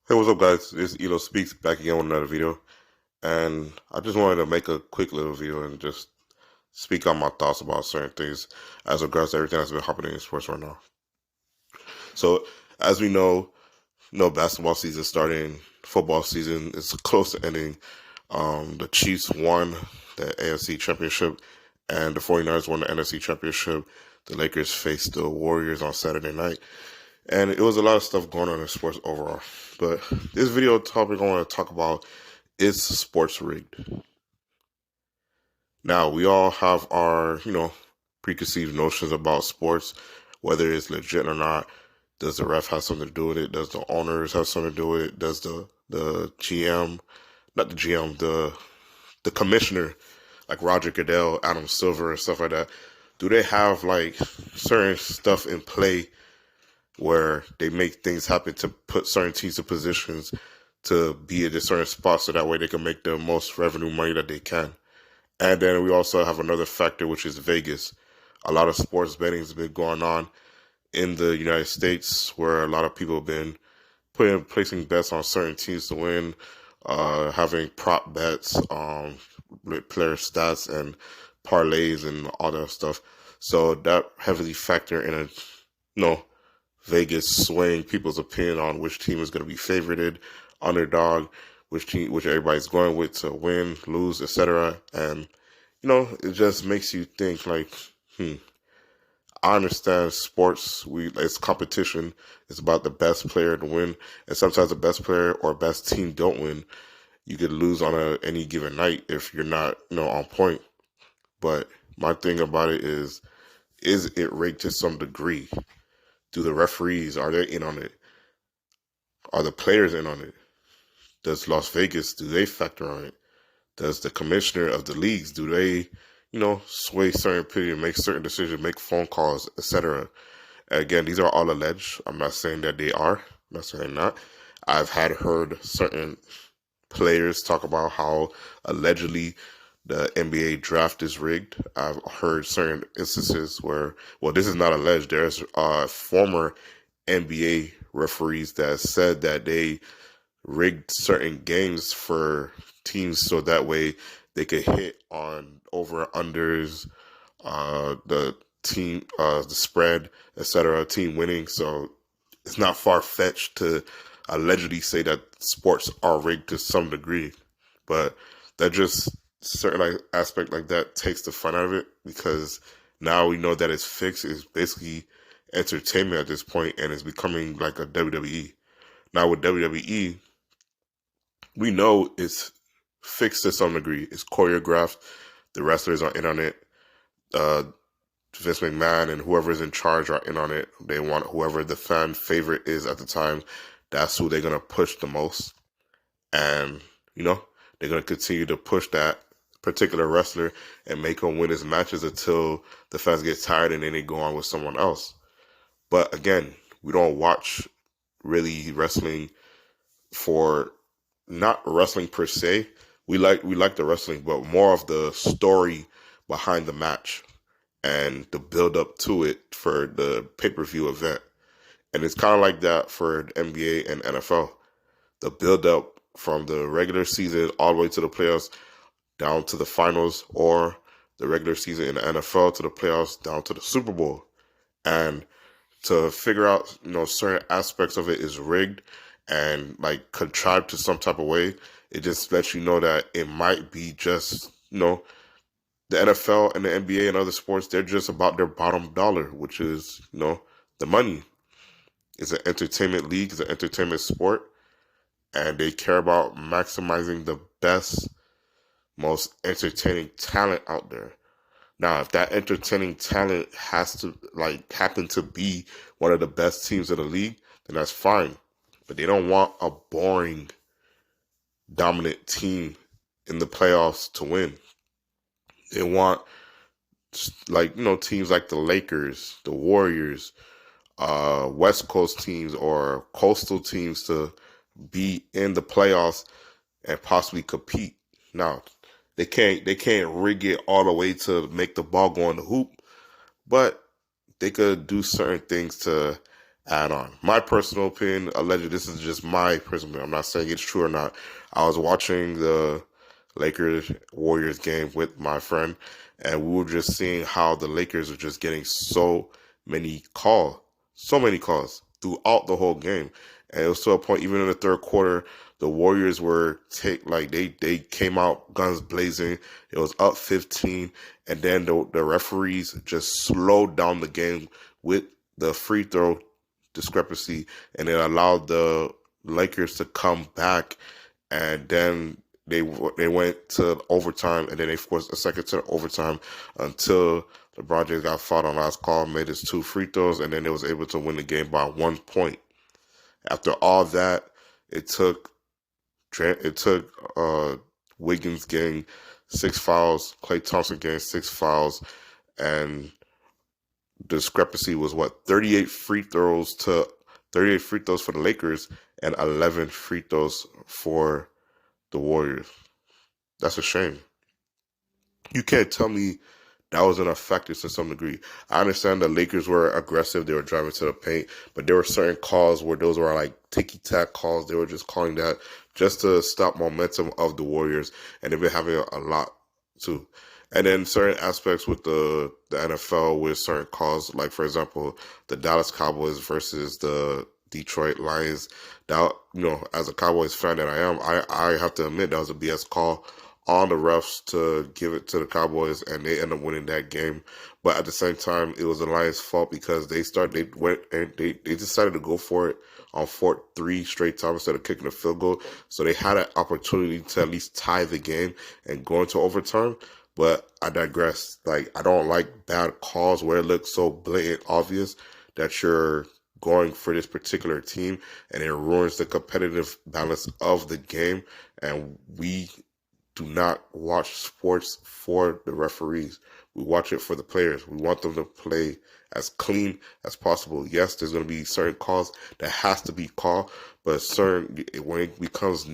Hey, what's up, guys? It's Elo Speaks back again with another video, and I just wanted to make a quick little video and just speak on my thoughts about certain things as regards to everything that's been happening in sports right now. So, as we know, basketball season starting, football season is close to ending. The Chiefs won the AFC Championship, and the 49ers won the NFC Championship. The Lakers faced the Warriors on Saturday night. And it was a lot of stuff going on in sports overall. But this video topic I want to talk about is sports rigged. Now, we all have our, preconceived notions about sports, whether it's legit or not. Does the ref have something to do with it? Does the owners have something to do with it? Does the GM, not the GM, the commissioner, like Roger Goodell, Adam Silver, and stuff like that, do they have like certain stuff in play where they make things happen to put certain teams in positions to be at a certain spot so that way they can make the most revenue money that they can. And then we also have another factor, which is Vegas. A lot of sports betting has been going on in the United States where a lot of people have been placing bets on certain teams to win, having prop bets, with player stats and parlays and all that stuff. So that heavily factor in Vegas swaying people's opinion on which team is going to be favorited, underdog, which everybody's going with to win, lose, etc. And it just makes you think like, I understand sports. It's competition. It's about the best player to win, and sometimes the best player or best team don't win. You could lose on any given night if you're not, on point. But my thing about it is it rigged to some degree? Do the referees, are they in on it? Are the players in on it? Does Las Vegas, do they factor on it? Does the commissioner of the leagues, do they, sway certain opinion, make certain decisions, make phone calls, etc.? Again, these are all alleged. I'm not saying that they are. I'm not saying not. I've heard certain players talk about how allegedly the NBA draft is rigged. I've heard certain instances where, well, this is not alleged. There's former NBA referees that said that they rigged certain games for teams so that way they could hit on over unders, the team, the spread, etc., team winning. So it's not far fetched to allegedly say that sports are rigged to some degree, but that just certain like aspect like that takes the fun out of it because now we know that it's fixed. It's basically entertainment at this point, and it's becoming like a WWE. Now with WWE, we know it's fixed to some degree. It's choreographed. The wrestlers are in on it. Uh, Vince McMahon and whoever's in charge are in on it. They want whoever the fan favorite is at the time. That's who they're gonna push the most, and they're gonna continue to push that particular wrestler and make him win his matches until the fans get tired and then they go on with someone else. But again, we don't watch really wrestling for not wrestling per se. We like the wrestling, but more of the story behind the match and the build up to it for the pay-per-view event. And it's kind of like that for the NBA and NFL. The build up from the regular season all the way to the playoffs down to the finals, or the regular season in the NFL to the playoffs down to the Super Bowl. And to figure out, certain aspects of it is rigged and like contrived to some type of way, it just lets you know that it might be just, the NFL and the NBA and other sports, they're just about their bottom dollar, which is, the money. It's an entertainment league, it's an entertainment sport, and they care about maximizing the best, most entertaining talent out there. Now, if that entertaining talent has to like happen to be one of the best teams in the league, then that's fine. But they don't want a boring, dominant team in the playoffs to win. They want like teams like the Lakers, the Warriors, West Coast teams or coastal teams to be in the playoffs and possibly compete. Now, they can't rig it all the way to make the ball go in the hoop, but they could do certain things to add on. My personal opinion, allegedly, this is just my personal opinion. I'm not saying it's true or not. I was watching the Lakers Warriors game with my friend, and we were just seeing how the Lakers are just getting so many calls throughout the whole game. And it was to a point, even in the third quarter, the Warriors were they came out guns blazing. It was up 15, and then the referees just slowed down the game with the free throw discrepancy, and it allowed the Lakers to come back, and then they went to overtime, and then they forced a second to overtime until LeBron James got fouled on last call, made his 2 free throws, and then they was able to win the game by 1 point. After all that, it took Wiggins getting 6 fouls, Klay Thompson getting 6 fouls, and discrepancy was what 38 free throws for the Lakers and 11 free throws for the Warriors. That's a shame. You can't tell me that wasn't a factor to some degree. I understand the Lakers were aggressive, they were driving to the paint, but there were certain calls where those were like ticky-tack calls. They were just calling that just to stop momentum of the Warriors, and they've been having a lot too. And then certain aspects with the NFL with certain calls, like for example, the Dallas Cowboys versus the Detroit Lions. That, as a Cowboys fan that I am, I have to admit that was a BS call on the refs to give it to the Cowboys, and they end up winning that game. But at the same time, it was the Lions' fault because they decided to go for it on 4th 3 straight time instead of kicking a field goal. So they had an opportunity to at least tie the game and go into overtime. But I digress. Like, I don't like bad calls where it looks so blatant obvious that you're going for this particular team, and it ruins the competitive balance of the game. And we do not watch sports for the referees. We watch it for the players. We want them to play as clean as possible. Yes, there's going to be certain calls that has to be called, but when it becomes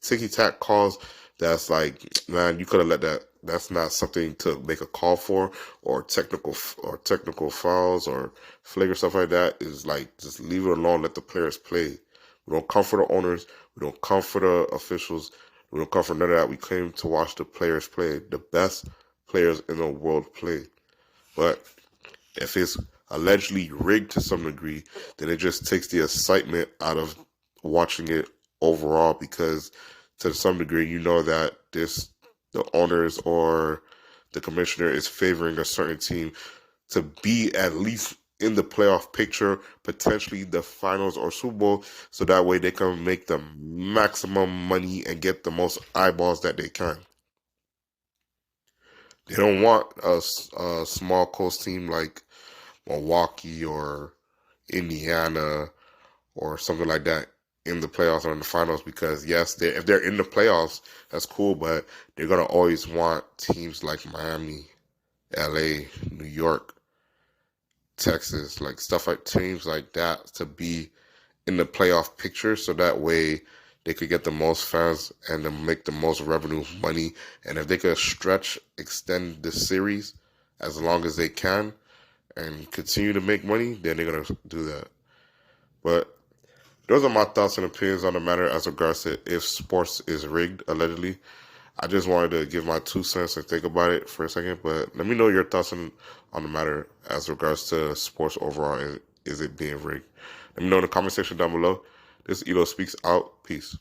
ticky-tack calls, that's like, man, you could have let that. That's not something to make a call for, or technical fouls or flag or stuff like that. Is like, just leave it alone. Let the players play. We don't come for the owners. We don't come for the officials. We don't come for none of that. We came to watch the players play. The best players in the world play. But if it's allegedly rigged to some degree, then it just takes the excitement out of watching it overall, because to some degree, you know that the owners or the commissioner is favoring a certain team to be at least in the playoff picture, potentially the finals or Super Bowl, so that way they can make the maximum money and get the most eyeballs that they can. They don't want a small coast team like Milwaukee or Indiana or something like that in the playoffs or in the finals, because yes, if they're in the playoffs, that's cool, but they're going to always want teams like Miami, LA, New York, Texas, like teams like that to be in the playoff picture, so that way they could get the most fans and then make the most revenue money. And if they could extend the series as long as they can and continue to make money, then they're going to do that. But those are my thoughts and opinions on the matter as regards to if sports is rigged, allegedly. I just wanted to give my 2 cents and think about it for a second, but let me know your thoughts on the matter as regards to sports overall. Is it being rigged? Let me know in the comment section down below. This is Elo Speaks out. Peace.